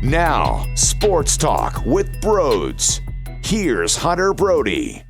Now, Sports Talk with Brodes. Here's Hunter Brody.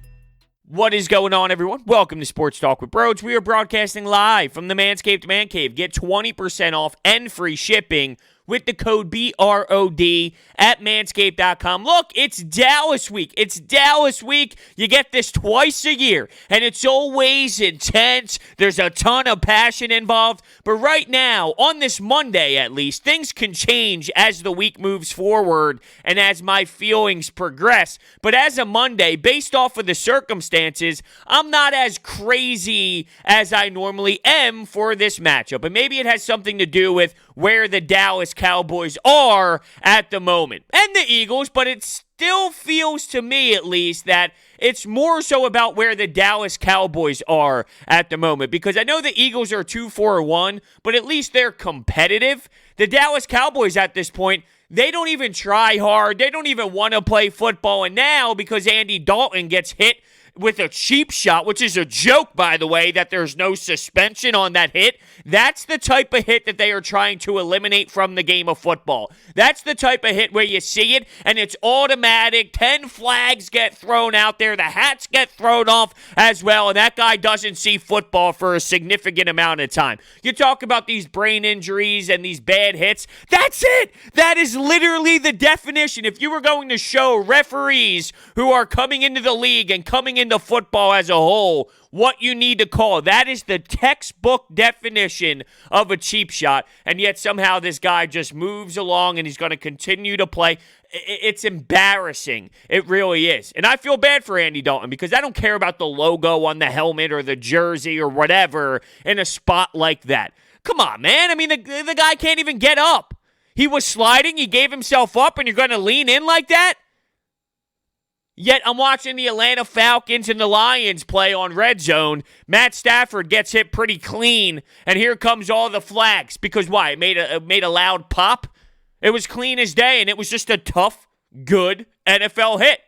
What is going on, everyone? Welcome to Sports Talk with Brodes. We are broadcasting live from the Manscaped Man Cave. Get 20% off and free shipping with the code BROD at manscaped.com. Look, it's Dallas week. It's Dallas week. You get this twice a year, and it's always intense. There's a ton of passion involved. But right now, on this Monday at least, things can change as the week moves forward and as my feelings progress. But as a Monday, based off of the circumstances, I'm not as crazy as I normally am for this matchup. And maybe it has something to do with where the Dallas Cowboys are at the moment. And the Eagles, but it still feels to me at least that it's more so about where the Dallas Cowboys are at the moment. Because I know the Eagles are 2-4-1, but at least they're competitive. The Dallas Cowboys at this point, they don't even try hard. They don't even want to play football. And now, because Andy Dalton gets hit with a cheap shot, which is a joke, by the way, that there's no suspension on that hit. That's the type of hit that they are trying to eliminate from the game of football. That's the type of hit where you see it, and it's automatic. 10 flags get thrown out there. The hats get thrown off as well, and that guy doesn't see football for a significant amount of time. You talk about these brain injuries and these bad hits. That's it. That is literally the definition. If you were going to show referees who are coming into the league and coming into football as a whole what you need to call, that is the textbook definition of a cheap shot, and yet somehow this guy just moves along and he's going to continue to play. It's embarrassing. It really is. And I feel bad for Andy Dalton because I don't care about the logo on the helmet or the jersey or whatever in a spot like that. Come on, man. I mean, the guy can't even get up. He was sliding. He gave himself up, and you're going to lean in like that? Yet I'm watching the Atlanta Falcons and the Lions play on Red Zone. Matt Stafford gets hit pretty clean, and here comes all the flags. Because why? It made a loud pop? It was clean as day, and it was just a tough, good NFL hit.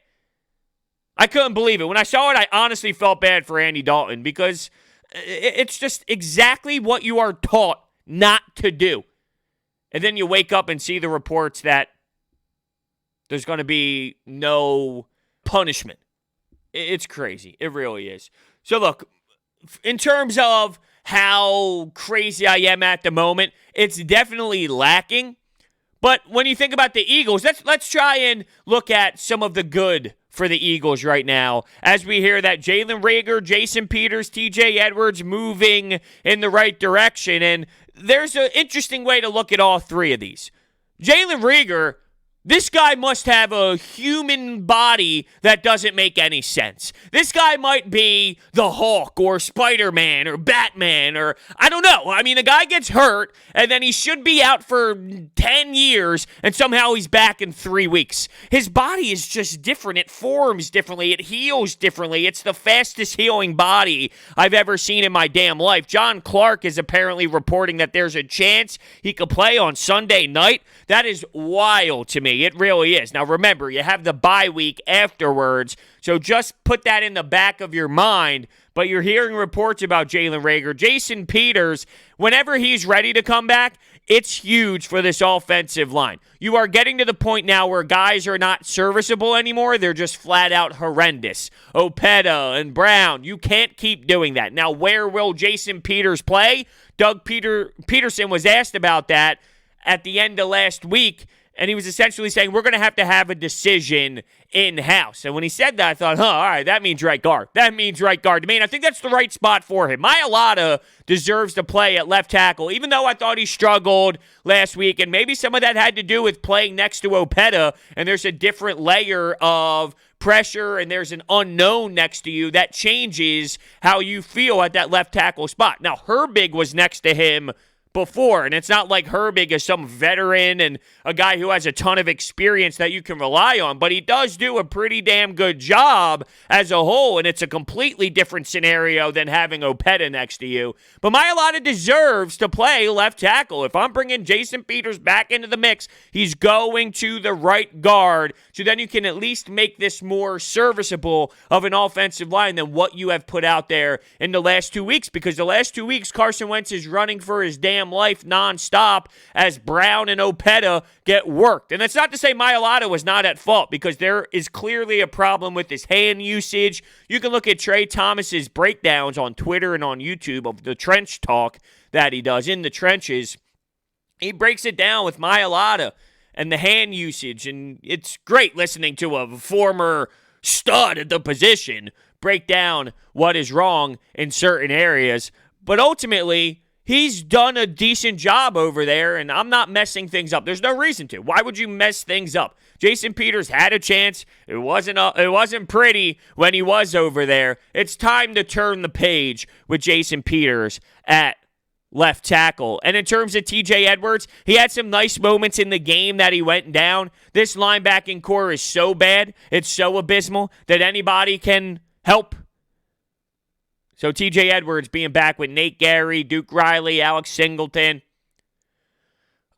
I couldn't believe it. When I saw it, I honestly felt bad for Andy Dalton because it's just exactly what you are taught not to do. And then you wake up and see the reports that there's going to be no punishment. It's crazy. It really is. So look, in terms of how crazy I am at the moment, it's definitely lacking. But when you think about the Eagles, let's try and look at some of the good for the Eagles right now as we hear that Jalen Reagor, Jason Peters, TJ Edwards moving in the right direction. And there's an interesting way to look at all three of these. Jalen Reagor, this guy must have a human body that doesn't make any sense. This guy might be the Hulk or Spider-Man or Batman or I don't know. I mean, the guy gets hurt and then he should be out for 10 years and somehow he's back in 3 weeks. His body is just different. It forms differently. It heals differently. It's the fastest healing body I've ever seen in my damn life. John Clark is apparently reporting that there's a chance he could play on Sunday night. That is wild to me. It really is. Now, remember, you have the bye week afterwards, so just put that in the back of your mind. But you're hearing reports about Jalen Reagor. Jason Peters, whenever he's ready to come back, it's huge for this offensive line. You are getting to the point now where guys are not serviceable anymore. They're just flat out horrendous. Opeta and Brown, you can't keep doing that. Now, where will Jason Peters play? Doug Peterson was asked about that at the end of last week, and he was essentially saying, we're going to have a decision in-house. And when he said that, I thought, all right, that means right guard. That means right guard to me, and I think that's the right spot for him. Mailata deserves to play at left tackle, even though I thought he struggled last week, and maybe some of that had to do with playing next to Opeta, and there's a different layer of pressure, and there's an unknown next to you that changes how you feel at that left tackle spot. Now, Herbig was next to him before, and it's not like Herbig is some veteran and a guy who has a ton of experience that you can rely on, but he does do a pretty damn good job as a whole, and it's a completely different scenario than having Opeta next to you. But Mailata deserves to play left tackle. If I'm bringing Jason Peters back into the mix, he's going to the right guard, so then you can at least make this more serviceable of an offensive line than what you have put out there in the last 2 weeks, because the last 2 weeks, Carson Wentz is running for his damn damn life nonstop as Brown and Opeta get worked. And that's not to say Mailata was not at fault, because there is clearly a problem with his hand usage. You can look at Trey Thomas's breakdowns on Twitter and on YouTube of the trench talk that he does in the trenches. He breaks it down with Mailata and the hand usage, and it's great listening to a former stud at the position break down what is wrong in certain areas. But ultimately, he's done a decent job over there, and I'm not messing things up. There's no reason to. Why would you mess things up? Jason Peters had a chance. It wasn't pretty when he was over there. It's time to turn the page with Jason Peters at left tackle. And in terms of TJ Edwards, he had some nice moments in the game that he went down. This linebacking core is so bad, it's so abysmal, that anybody can help. So TJ Edwards being back with Nate Gary, Duke Riley, Alex Singleton,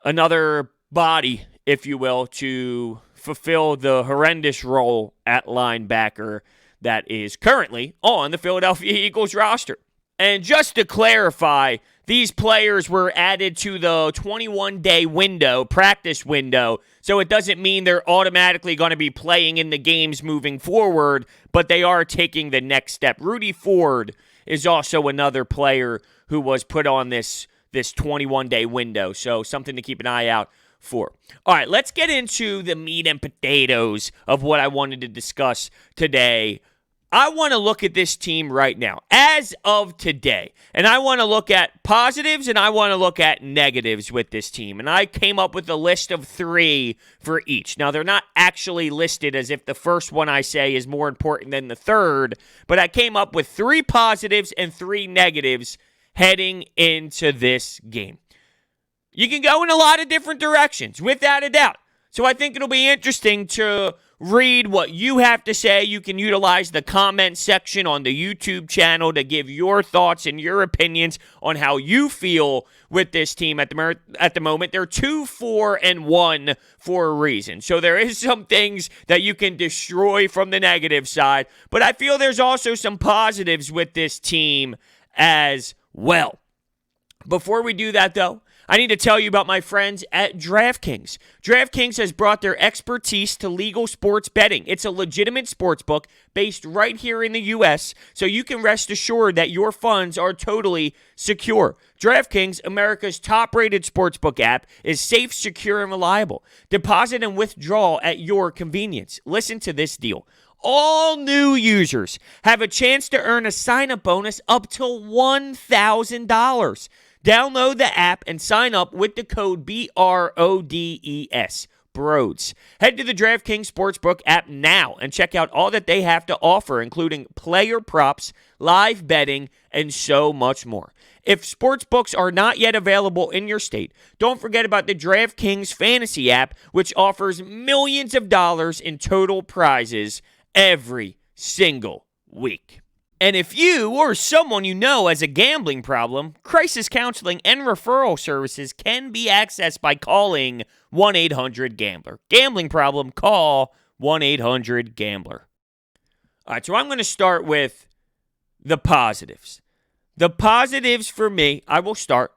another body, if you will, to fulfill the horrendous role at linebacker that is currently on the Philadelphia Eagles roster. And just to clarify, these players were added to the 21-day window, practice window, so it doesn't mean they're automatically going to be playing in the games moving forward, but they are taking the next step. Rudy Ford is also another player who was put on this 21-day window, so something to keep an eye out for. All right, let's get into the meat and potatoes of what I wanted to discuss today. I want to look at this team right now, as of today, and I want to look at positives and I want to look at negatives with this team, and I came up with a list of 3 for each. Now, they're not actually listed as if the first one I say is more important than the third, but I came up with 3 positives and 3 negatives heading into this game. You can go in a lot of different directions, without a doubt. So I think it'll be interesting to read what you have to say. You can utilize the comment section on the YouTube channel to give your thoughts and your opinions on how you feel with this team at the moment. They're 2-4-1 for a reason. So there is some things that you can destroy from the negative side, but I feel there's also some positives with this team as well. Before we do that, though, I need to tell you about my friends at DraftKings. DraftKings has brought their expertise to legal sports betting. It's a legitimate sports book based right here in the U.S., so you can rest assured that your funds are totally secure. DraftKings, America's top-rated sportsbook app, is safe, secure, and reliable. Deposit and withdraw at your convenience. Listen to this deal. All new users have a chance to earn a sign-up bonus up to $1,000. Download the app and sign up with the code BRODES, Brodes. Head to the DraftKings Sportsbook app now and check out all that they have to offer, including player props, live betting, and so much more. If sportsbooks are not yet available in your state, don't forget about the DraftKings Fantasy app, which offers millions of dollars in total prizes every single week. And if you or someone you know has a gambling problem, crisis counseling and referral services can be accessed by calling 1-800-GAMBLER. Gambling problem, call 1-800-GAMBLER. All right, so I'm going to start with the positives. The positives for me, I will start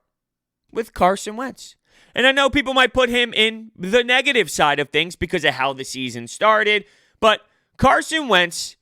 with Carson Wentz. And I know people might put him in the negative side of things because of how the season started, but Carson Wentz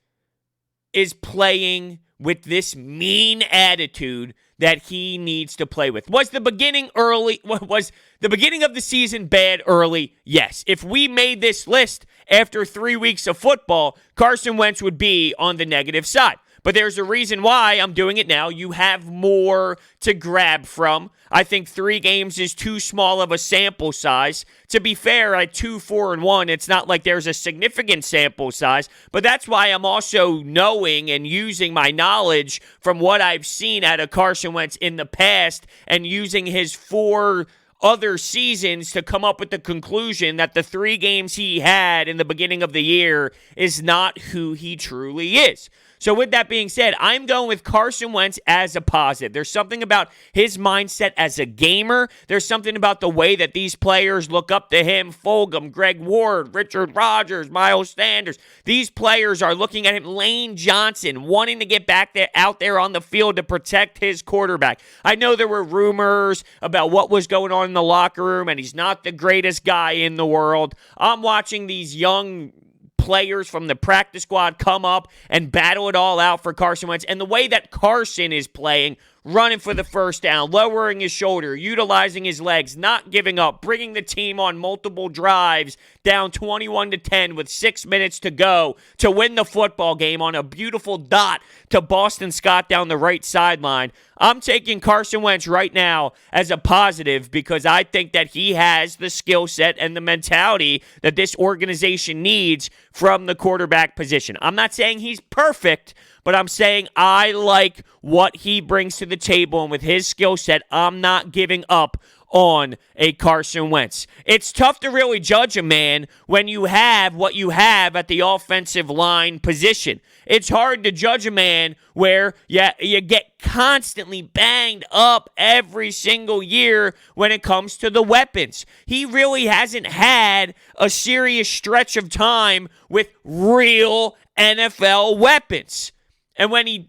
is playing with this mean attitude that he needs to play with. Was the beginning early? Was the beginning of the season bad early? Yes. If we made this list after 3 weeks of football, Carson Wentz would be on the negative side. But there's a reason why I'm doing it now. You have more to grab from. I think 3 games is too small of a sample size. To be fair, at 2-4-1, it's not like there's a significant sample size. But that's why I'm also knowing and using my knowledge from what I've seen out of Carson Wentz in the past and using his 4 other seasons to come up with the conclusion that the 3 games he had in the beginning of the year is not who he truly is. So with that being said, I'm going with Carson Wentz as a positive. There's something about his mindset as a gamer. There's something about the way that these players look up to him. Fulgham, Greg Ward, Richard Rodgers, Miles Sanders. These players are looking at him. Lane Johnson wanting to get back there, out there on the field to protect his quarterback. I know there were rumors about what was going on in the locker room, and he's not the greatest guy in the world. I'm watching these young players from the practice squad come up and battle it all out for Carson Wentz. And the way that Carson is playing, running for the first down, lowering his shoulder, utilizing his legs, not giving up, bringing the team on multiple drives, down 21-10 with 6 minutes to go to win the football game on a beautiful dot to Boston Scott down the right sideline. I'm taking Carson Wentz right now as a positive because I think that he has the skill set and the mentality that this organization needs from the quarterback position. I'm not saying he's perfect, but I'm saying I like what he brings to the table, and with his skill set, I'm not giving up on a Carson Wentz. It's tough to really judge a man when you have what you have at the offensive line position. It's hard to judge a man where you get constantly banged up every single year when it comes to the weapons. He really hasn't had a serious stretch of time with real NFL weapons. And when he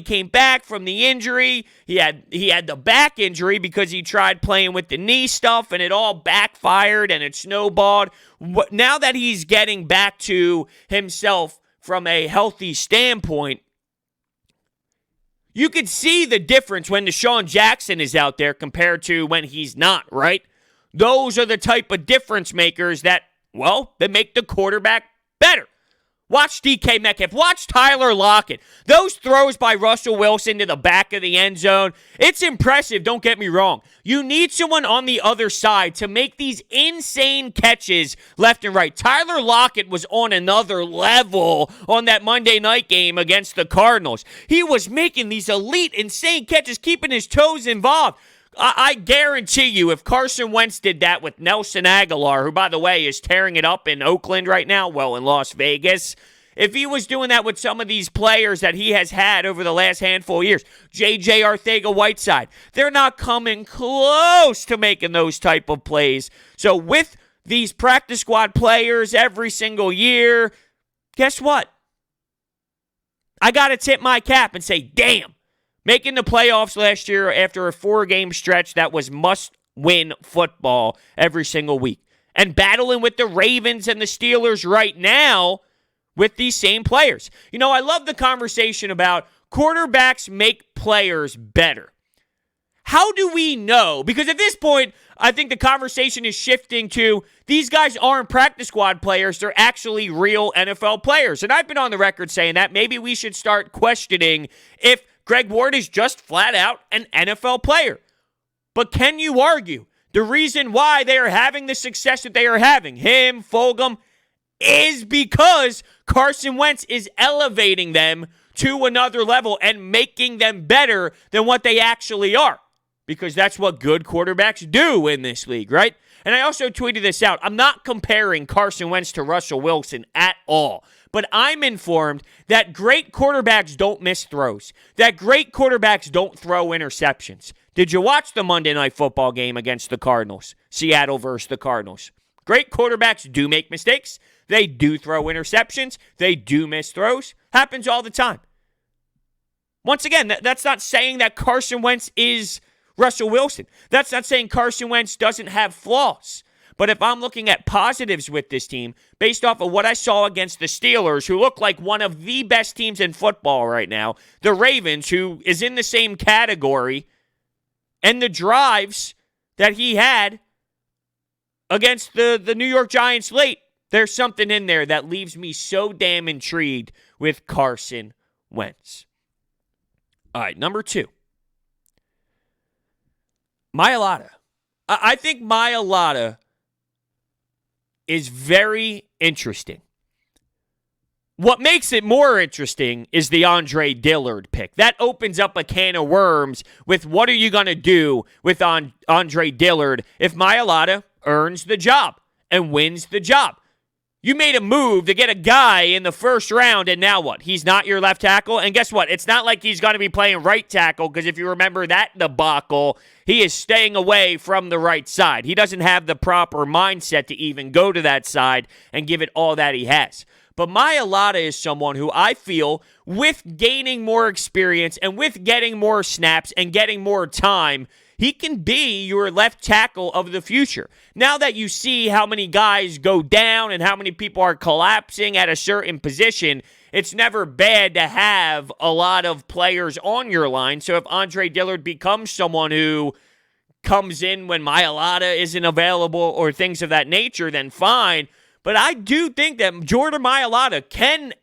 came back from the injury, he had the back injury because he tried playing with the knee stuff and it all backfired and it snowballed. Now that he's getting back to himself from a healthy standpoint, you could see the difference when Deshaun Jackson is out there compared to when he's not, right? Those are the type of difference makers that make the quarterback better. Watch DK Metcalf. Watch Tyler Lockett. Those throws by Russell Wilson to the back of the end zone, it's impressive, don't get me wrong. You need someone on the other side to make these insane catches left and right. Tyler Lockett was on another level on that Monday night game against the Cardinals. He was making these elite, insane catches, keeping his toes involved. I guarantee you, if Carson Wentz did that with Nelson Aguilar, who, by the way, is tearing it up in Oakland right now, in Las Vegas, if he was doing that with some of these players that he has had over the last handful of years, J.J. Arcega-Whiteside, they're not coming close to making those type of plays. So with these practice squad players every single year, guess what? I got to tip my cap and say, damn. Making the playoffs last year after a 4-game stretch that was must-win football every single week. And battling with the Ravens and the Steelers right now with these same players. I love the conversation about quarterbacks make players better. How do we know? Because at this point, I think the conversation is shifting to these guys aren't practice squad players. They're actually real NFL players. And I've been on the record saying that maybe we should start questioning if Greg Ward is just flat out an NFL player. But can you argue the reason why they are having the success that they are having, him, Fulgham, is because Carson Wentz is elevating them to another level and making them better than what they actually are. Because that's what good quarterbacks do in this league, right? And I also tweeted this out. I'm not comparing Carson Wentz to Russell Wilson at all. But I'm informed that great quarterbacks don't miss throws, that great quarterbacks don't throw interceptions. Did you watch the Monday Night Football game against the Cardinals? Seattle versus the Cardinals. Great quarterbacks do make mistakes. They do throw interceptions. They do miss throws. Happens all the time. Once again, that's not saying that Carson Wentz is Russell Wilson. That's not saying Carson Wentz doesn't have flaws. But if I'm looking at positives with this team, based off of what I saw against the Steelers, who look like one of the best teams in football right now, the Ravens, who is in the same category, and the drives that he had against the New York Giants late, there's something in there that leaves me so damn intrigued with Carson Wentz. All right, number 2. Mailata. I think Mailata is very interesting. What makes it more interesting is the Andre Dillard pick. That opens up a can of worms with what are you going to do with Andre Dillard if Mailata earns the job and wins the job. You made a move to get a guy in the first round, and now what? He's not your left tackle? And guess what? It's not like he's going to be playing right tackle, because if you remember that debacle, he is staying away from the right side. He doesn't have the proper mindset to even go to that side and give it all that he has. But Mailata is someone who I feel, with gaining more experience and with getting more snaps and getting more time, he can be your left tackle of the future. Now that you see how many guys go down and how many people are collapsing at a certain position, it's never bad to have a lot of players on your line. So if Andre Dillard becomes someone who comes in when Mailata isn't available or things of that nature, then fine. But I do think that Jordan Mailata can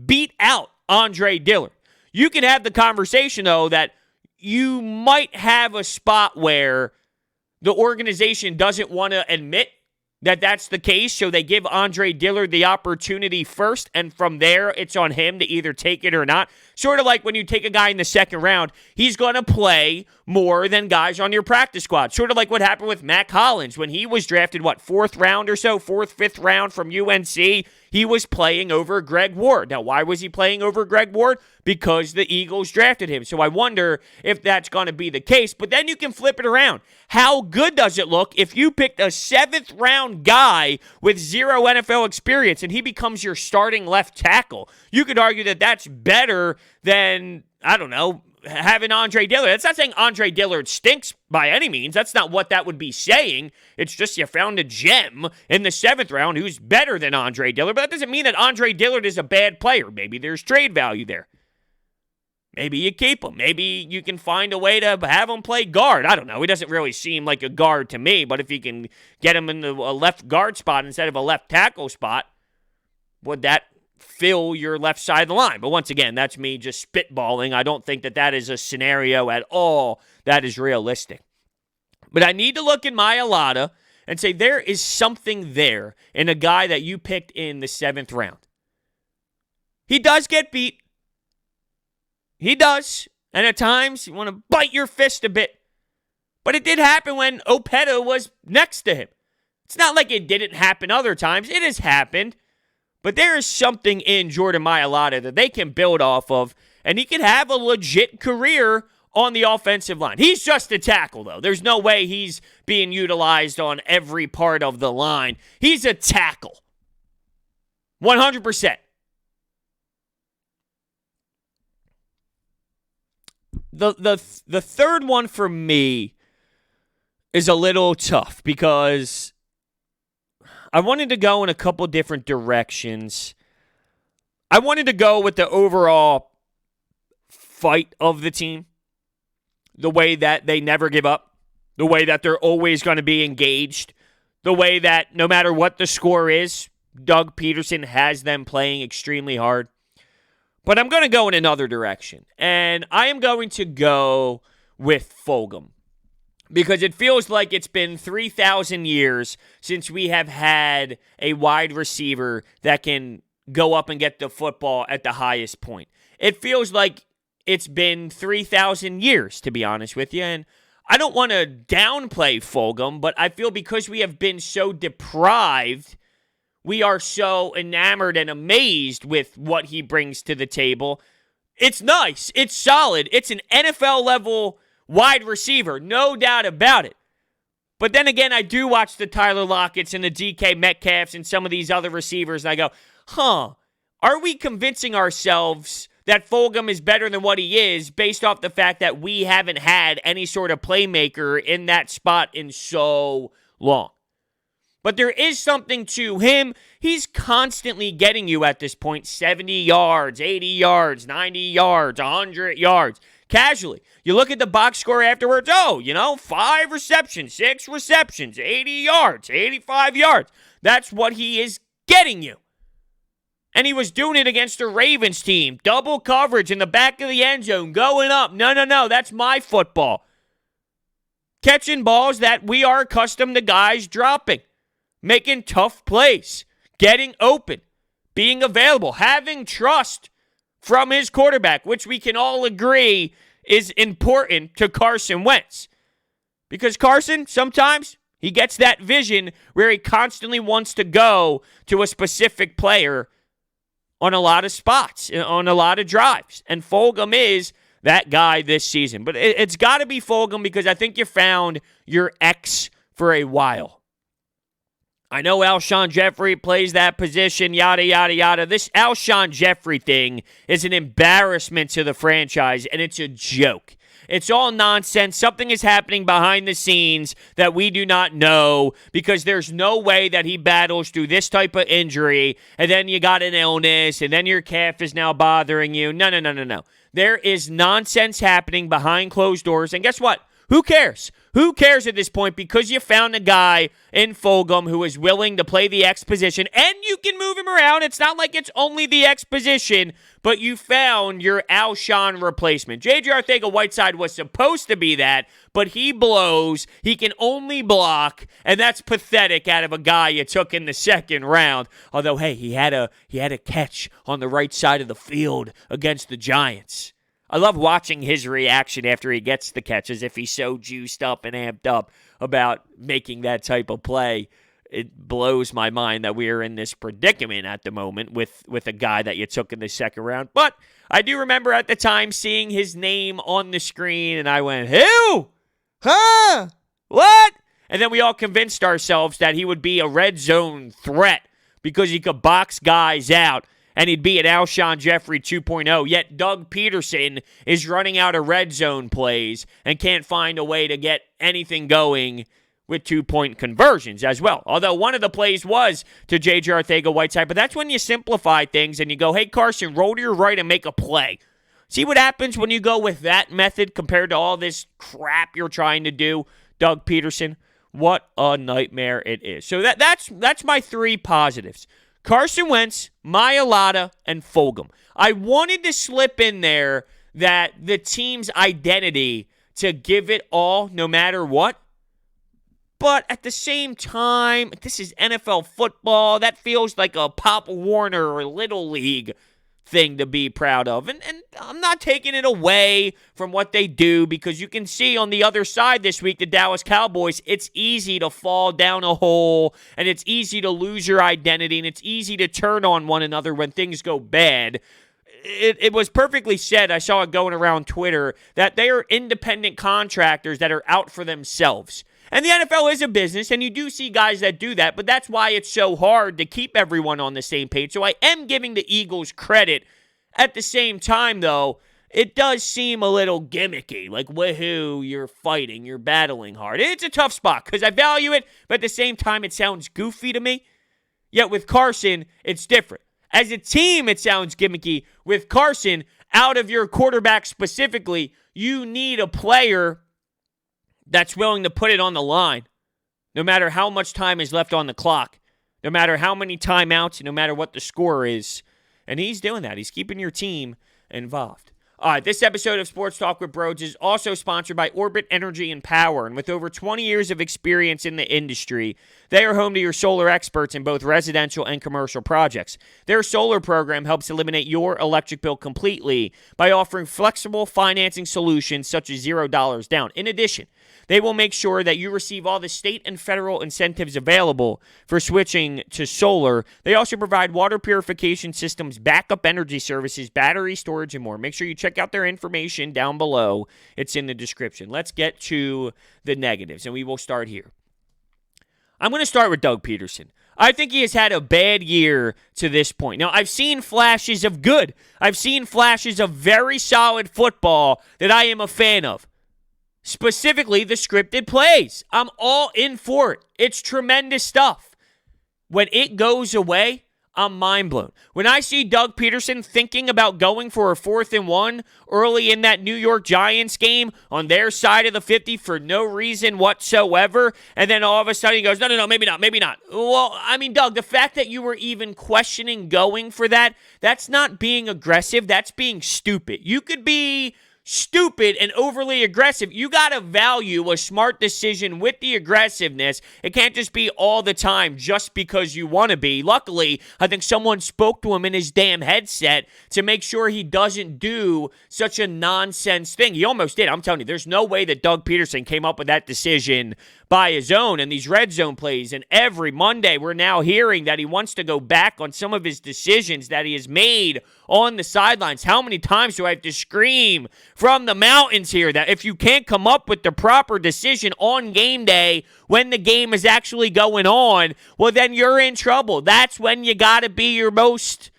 beat out Andre Dillard. You can have the conversation, though, that you might have a spot where the organization doesn't want to admit that that's the case, so they give Andre Dillard the opportunity first, and from there, it's on him to either take it or not. Sort of like when you take a guy in the second round, he's going to play more than guys on your practice squad. Sort of like what happened with Mac Hollins when he was drafted, fourth round or so, fifth round from UNC. He was playing over Greg Ward. Now, why was he playing over Greg Ward? Because the Eagles drafted him. So I wonder if that's going to be the case. But then you can flip it around. How good does it look if you picked a seventh-round guy with zero NFL experience and he becomes your starting left tackle? You could argue that that's better than, I don't know, having Andre Dillard. That's not saying Andre Dillard stinks by any means. That's not what that would be saying. It's just you found a gem in the seventh round who's better than Andre Dillard. But that doesn't mean that Andre Dillard is a bad player. Maybe there's trade value there. Maybe you keep him. Maybe you can find a way to have him play guard. I don't know. He doesn't really seem like a guard to me, but if you can get him in a left guard spot instead of a left tackle spot, would that fill your left side of the line? But once again, that's me just spitballing. I don't think that that is a scenario at all that is realistic. But I need to look at Mailata and say there is something there in a guy that you picked in the seventh round. He does get beat. He does. And at times, you want to bite your fist a bit. But it did happen when Opeta was next to him. It's not like it didn't happen other times. It has happened. But there is something in Jordan Mailata that they can build off of, and he can have a legit career on the offensive line. He's just a tackle, though. There's no way he's being utilized on every part of the line. He's a tackle. 100%. The third one for me is a little tough because I wanted to go in a couple different directions. I wanted to go with the overall fight of the team, the way that they never give up, the way that they're always going to be engaged, the way that no matter what the score is, Doug Peterson has them playing extremely hard. But I'm going to go in another direction, and I am going to go with Fulgham because it feels like it's been 3,000 years since we have had a wide receiver that can go up and get the football at the highest point. It feels like it's been 3,000 years, to be honest with you, and I don't want to downplay Fulgham, but I feel because we have been so deprived, we are so enamored and amazed with what he brings to the table. It's nice. It's solid. It's an NFL-level wide receiver, no doubt about it. But then again, I do watch the Tyler Lockett's and the DK Metcalfs and some of these other receivers, and I go, are we convincing ourselves that Fulgham is better than what he is based off the fact that we haven't had any sort of playmaker in that spot in so long? But there is something to him. He's constantly getting you at this point 70 yards, 80 yards, 90 yards, 100 yards. Casually. You look at the box score afterwards, 5 receptions, 6 receptions, 80 yards, 85 yards. That's what he is getting you. And he was doing it against a Ravens team. Double coverage in the back of the end zone, going up. No, that's my football. Catching balls that we are accustomed to guys dropping. Making tough plays, getting open, being available, having trust from his quarterback, which we can all agree is important to Carson Wentz. Because Carson, sometimes, He gets that vision where he constantly wants to go to a specific player on a lot of spots, on a lot of drives. And Fulgham is that guy this season. But it's got to be Fulgham because I think you found your X for a while. I know Alshon Jeffrey plays that position, yada, yada, yada. This Alshon Jeffrey thing is an embarrassment to the franchise, and it's a joke. It's all nonsense. Something is happening behind the scenes that we do not know because there's no way that he battles through this type of injury, and then you got an illness, and then your calf is now bothering you. No. There is nonsense happening behind closed doors, and guess what? Who cares? Who cares at this point because you found a guy in Fulgham who is willing to play the X position, and you can move him around. It's not like it's only the X position, but you found your Alshon replacement. J.J. Arcega-Whiteside was supposed to be that, but he blows. He can only block, and that's pathetic out of a guy you took in the second round. Although, hey, he had a catch on the right side of the field against the Giants. I love watching his reaction after he gets the catch, as if he's so juiced up and amped up about making that type of play. It blows my mind that we are in this predicament at the moment with a guy that you took in the second round. But I do remember at the time seeing his name on the screen, and I went, who? Huh? What? And then we all convinced ourselves that he would be a red zone threat because he could box guys out. And he'd be an Alshon Jeffrey 2.0. Yet Doug Peterson is running out of red zone plays and can't find a way to get anything going with 2-point conversions as well. Although one of the plays was to J.J. Arcega-Whiteside. But that's when you simplify things and you go, hey, Carson, roll to your right and make a play. See what happens when you go with that method compared to all this crap you're trying to do, Doug Peterson? What a nightmare it is. So that's my three positives. Carson Wentz, Mailata, and Fulgham. I wanted to slip in there that the team's identity to give it all no matter what. But at the same time, this is NFL football. That feels like a Pop Warner or Little League thing to be proud of. And I'm not taking it away from what they do because you can see on the other side this week, the Dallas Cowboys, it's easy to fall down a hole and it's easy to lose your identity and it's easy to turn on one another when things go bad. It was perfectly said, I saw it going around Twitter, that they are independent contractors that are out for themselves. And the NFL is a business, and you do see guys that do that, but that's why it's so hard to keep everyone on the same page. So I am giving the Eagles credit. At the same time, though, it does seem a little gimmicky. Like, woohoo, you're fighting, you're battling hard. It's a tough spot because I value it, but at the same time, it sounds goofy to me. Yet with Carson, it's different. As a team, it sounds gimmicky. With Carson, out of your quarterback specifically, you need a player that's willing to put it on the line, no matter how much time is left on the clock, no matter how many timeouts, no matter what the score is. And he's doing that. He's keeping your team involved. All right, this episode of Sports Talk with Brodes is also sponsored by Orbit Energy and Power. And with over 20 years of experience in the industry, they are home to your solar experts in both residential and commercial projects. Their solar program helps eliminate your electric bill completely by offering flexible financing solutions such as $0 down. In addition, they will make sure that you receive all the state and federal incentives available for switching to solar. They also provide water purification systems, backup energy services, battery storage, and more. Make sure you check out their information down below. It's in the description. Let's get to the negatives, and we will start here. I'm going to start with Doug Peterson. I think he has had a bad year to this point. Now, I've seen flashes of good. I've seen flashes of very solid football that I am a fan of. Specifically, the scripted plays. I'm all in for it. It's tremendous stuff. When it goes away, I'm mind blown. When I see Doug Peterson thinking about going for a 4th and 1 early in that New York Giants game on their side of the 50 for no reason whatsoever, and then all of a sudden he goes, no, maybe not. Well, I mean, Doug, the fact that you were even questioning going for that, that's not being aggressive. That's being stupid. You could be stupid and overly aggressive. You got to value a smart decision with the aggressiveness. It can't just be all the time just because you want to be. Luckily, I think someone spoke to him in his damn headset to make sure he doesn't do such a nonsense thing. He almost did. I'm telling you, there's no way that Doug Peterson came up with that decision by his own and these red zone plays. And every Monday, we're now hearing that he wants to go back on some of his decisions that he has made on the sidelines. How many times do I have to scream from the mountains here that if you can't come up with the proper decision on game day when the game is actually going on, well, then you're in trouble. That's when you got to be your most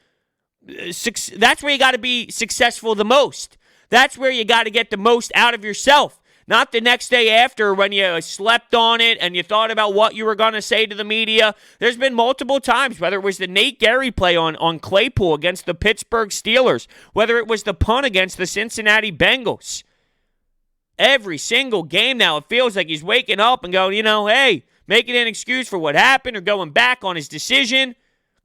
that's where you got to be successful the most. That's where you got to get the most out of yourself. Not the next day after when you slept on it and you thought about what you were going to say to the media. There's been multiple times, whether it was the Nate Gary play on Claypool against the Pittsburgh Steelers, whether it was the punt against the Cincinnati Bengals. Every single game now, it feels like he's waking up and going, hey, making an excuse for what happened or going back on his decision.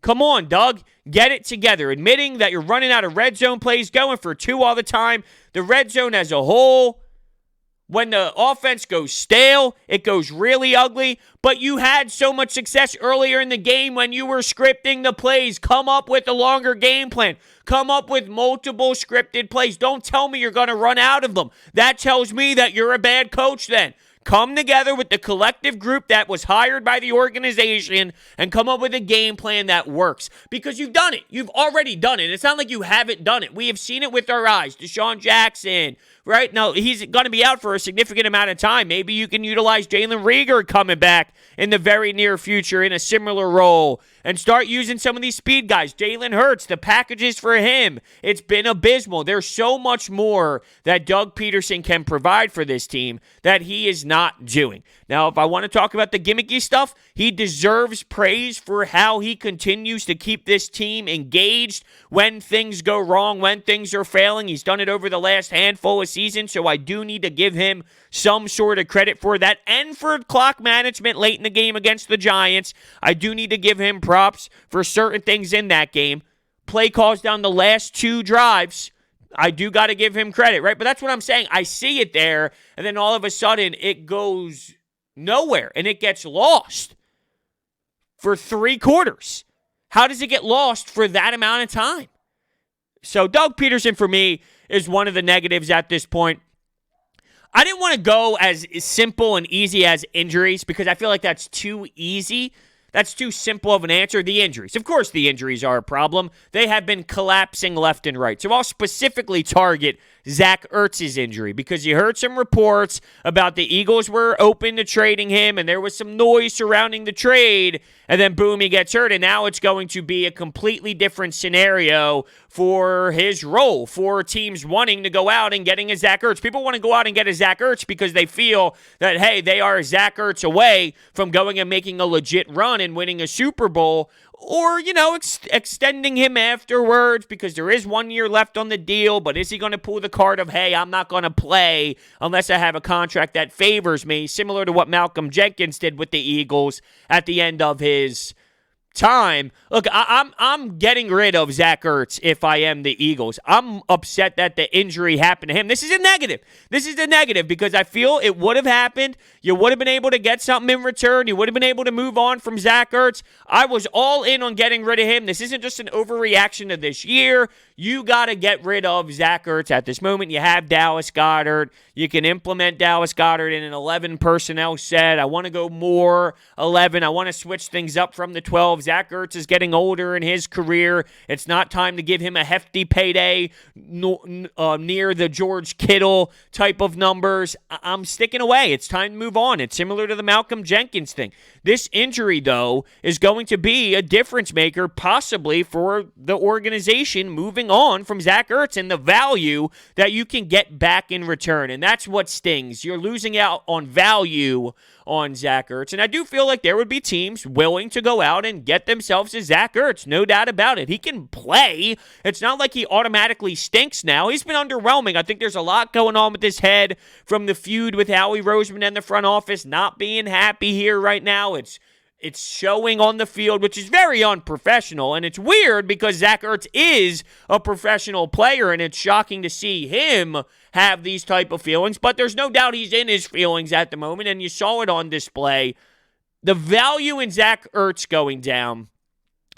Come on, Doug. Get it together. Admitting that you're running out of red zone plays, going for 2 all the time. The red zone as a whole, when the offense goes stale, it goes really ugly. But you had so much success earlier in the game when you were scripting the plays. Come up with a longer game plan. Come up with multiple scripted plays. Don't tell me you're going to run out of them. That tells me that you're a bad coach then. Come together with the collective group that was hired by the organization and come up with a game plan that works. Because you've done it. You've already done it. It's not like you haven't done it. We have seen it with our eyes. Deshaun Jackson, right? Now, he's going to be out for a significant amount of time. Maybe you can utilize Jalen Reagor coming back in the very near future in a similar role and start using some of these speed guys. Jalen Hurts, the packages for him, it's been abysmal. There's so much more that Doug Peterson can provide for this team that he is not doing. Now, if I want to talk about the gimmicky stuff, he deserves praise for how he continues to keep this team engaged when things go wrong, when things are failing. He's done it over the last handful of seasons, so I do need to give him some sort of credit for that. And for clock management late in the game against the Giants, I do need to give him props for certain things in that game. Play calls down the last 2 drives, I do got to give him credit, right? But that's what I'm saying. I see it there, and then all of a sudden it goes nowhere, and it gets lost for 3 quarters. How does it get lost for that amount of time? So Doug Peterson, for me, is one of the negatives at this point. I didn't want to go as simple and easy as injuries because I feel like that's too easy. That's too simple of an answer. The injuries. Of course, the injuries are a problem. They have been collapsing left and right. So I'll specifically target Zach Ertz's injury because you heard some reports about the Eagles were open to trading him and there was some noise surrounding the trade, and then boom, he gets hurt, and now it's going to be a completely different scenario for his role, for teams wanting to go out and getting a Zach Ertz. People want to go out and get a Zach Ertz because they feel that, hey, they are Zach Ertz away from going and making a legit run and winning a Super Bowl, or, extending him afterwards because there is 1 year left on the deal, but is he going to pull the card of, hey, I'm not going to play unless I have a contract that favors me, similar to what Malcolm Jenkins did with the Eagles at the end of his time. Look, I'm getting rid of Zach Ertz if I am the Eagles. I'm upset that the injury happened to him. This is a negative. This is a negative because I feel it would have happened. You would have been able to get something in return. You would have been able to move on from Zach Ertz. I was all in on getting rid of him. This isn't just an overreaction to this year. You got to get rid of Zach Ertz at this moment. You have Dallas Goedert. You can implement Dallas Goedert in an 11 personnel set. I want to go more 11. I want to switch things up from the 12. Zach Ertz is getting older in his career. It's not time to give him a hefty payday near the George Kittle type of numbers. I'm sticking away. It's time to move on. It's similar to the Malcolm Jenkins thing. This injury, though, is going to be a difference maker possibly for the organization moving on from Zach Ertz and the value that you can get back in return. And that's what stings. You're losing out on value on Zach Ertz. And I do feel like there would be teams willing to go out and get themselves a Zach Ertz. No doubt about it. He can play. It's not like he automatically stinks now. He's been underwhelming. I think there's a lot going on with his head from the feud with Howie Roseman and the front office not being happy here right now. It's it's showing on the field, which is very unprofessional. And it's weird because Zach Ertz is a professional player, and it's shocking to see him have these type of feelings. But there's no doubt he's in his feelings at the moment, and you saw it on display. The value in Zach Ertz going down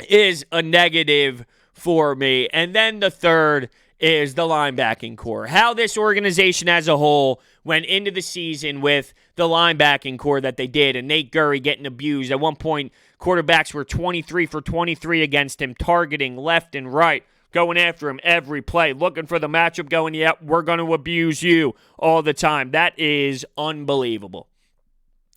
is a negative for me. And then the third is the linebacking core. How this organization as a whole went into the season with the linebacking core that they did, and Nate Gurry getting abused. At one point, quarterbacks were 23 for 23 against him, targeting left and right, going after him every play, looking for the matchup, going, yep, we're going to abuse you all the time. That is unbelievable.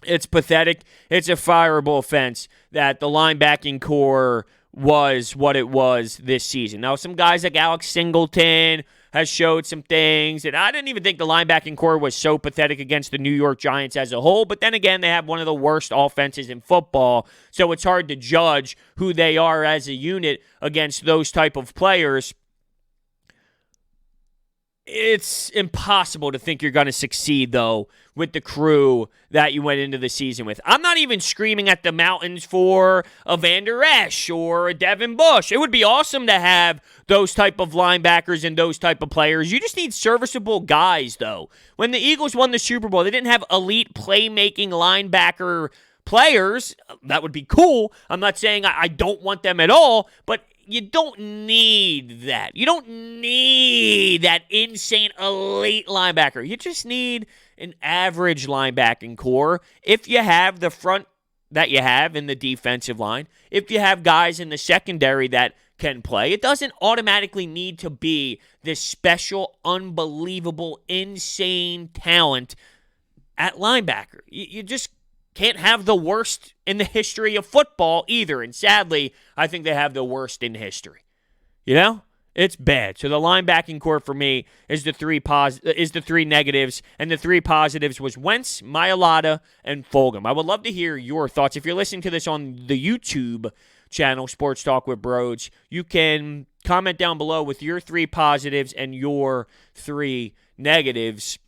It's pathetic. It's a fireable offense that the linebacking core was what it was this season. Now, some guys like Alex Singleton has showed some things, and I didn't even think the linebacking core was so pathetic against the New York Giants as a whole, but then again, they have one of the worst offenses in football, so it's hard to judge who they are as a unit against those type of players. It's impossible to think you're going to succeed, though, with the crew that you went into the season with. I'm not even screaming at the mountains for a Van Der Esch or a Devin Bush. It would be awesome to have those type of linebackers and those type of players. You just need serviceable guys, though. When the Eagles won the Super Bowl, they didn't have elite playmaking linebacker players. That would be cool. I'm not saying I don't want them at all, but you don't need that. You don't need that insane elite linebacker. You just need an average linebacking core. If you have the front that you have in the defensive line, if you have guys in the secondary that can play, it doesn't automatically need to be this special, unbelievable, insane talent at linebacker. You just can't have the worst in the history of football either. And sadly, I think they have the worst in history. You know? It's bad. So the linebacking core for me is the three negatives, and the three positives was Wentz, Mailata, and Fulgham. I would love to hear your thoughts. If you're listening to this on the YouTube channel, Sports Talk with Brodes, you can comment down below with your three positives and your three negatives.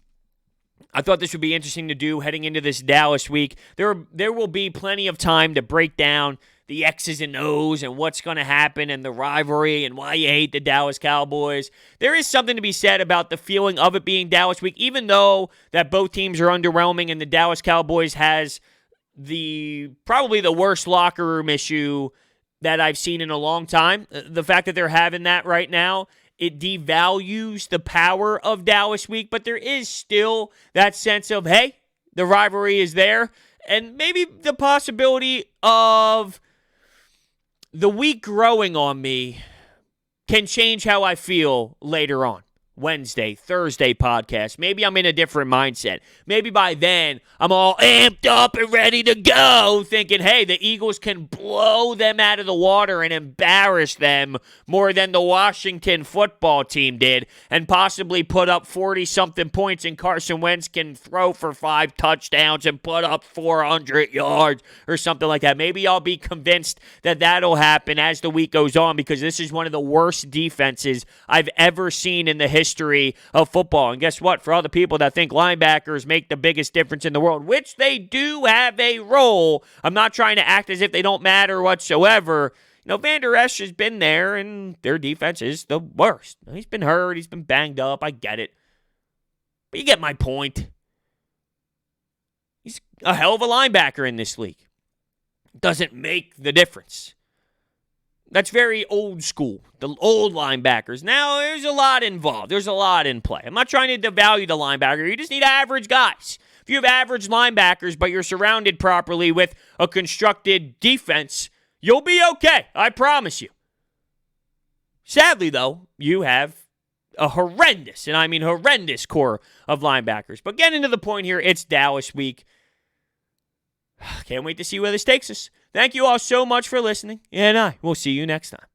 I thought this would be interesting to do heading into this Dallas week. There will be plenty of time to break down the X's and O's and what's going to happen and the rivalry and why you hate the Dallas Cowboys. There is something to be said about the feeling of it being Dallas week, even though that both teams are underwhelming and the Dallas Cowboys has probably the worst locker room issue that I've seen in a long time. The fact that they're having that right now, it devalues the power of Dallas week, but there is still that sense of, hey, the rivalry is there, and maybe the possibility of the week growing on me can change how I feel later on. Wednesday, Thursday podcast. Maybe I'm in a different mindset. Maybe by then I'm all amped up and ready to go, thinking, hey, the Eagles can blow them out of the water and embarrass them more than the Washington football team did, and possibly put up 40-something points, and Carson Wentz can throw for 5 touchdowns and put up 400 yards or something like that. Maybe I'll be convinced that that'll happen as the week goes on, because this is one of the worst defenses I've ever seen in the history of football. And guess what? For all the people that think linebackers make the biggest difference in the world, which they do have a role, I'm not trying to act as if they don't matter whatsoever. You know, Van Der Esch has been there, and their defense is the worst. He's been hurt. He's been banged up. I get it. But you get my point. He's a hell of a linebacker in this league. Doesn't make the difference. That's very old school, the old linebackers. Now, there's a lot involved. There's a lot in play. I'm not trying to devalue the linebacker. You just need average guys. If you have average linebackers, but you're surrounded properly with a constructed defense, you'll be okay. I promise you. Sadly, though, you have a horrendous, and I mean horrendous, core of linebackers. But getting to the point here, it's Dallas week. Can't wait to see where this takes us. Thank you all so much for listening, and I will see you next time.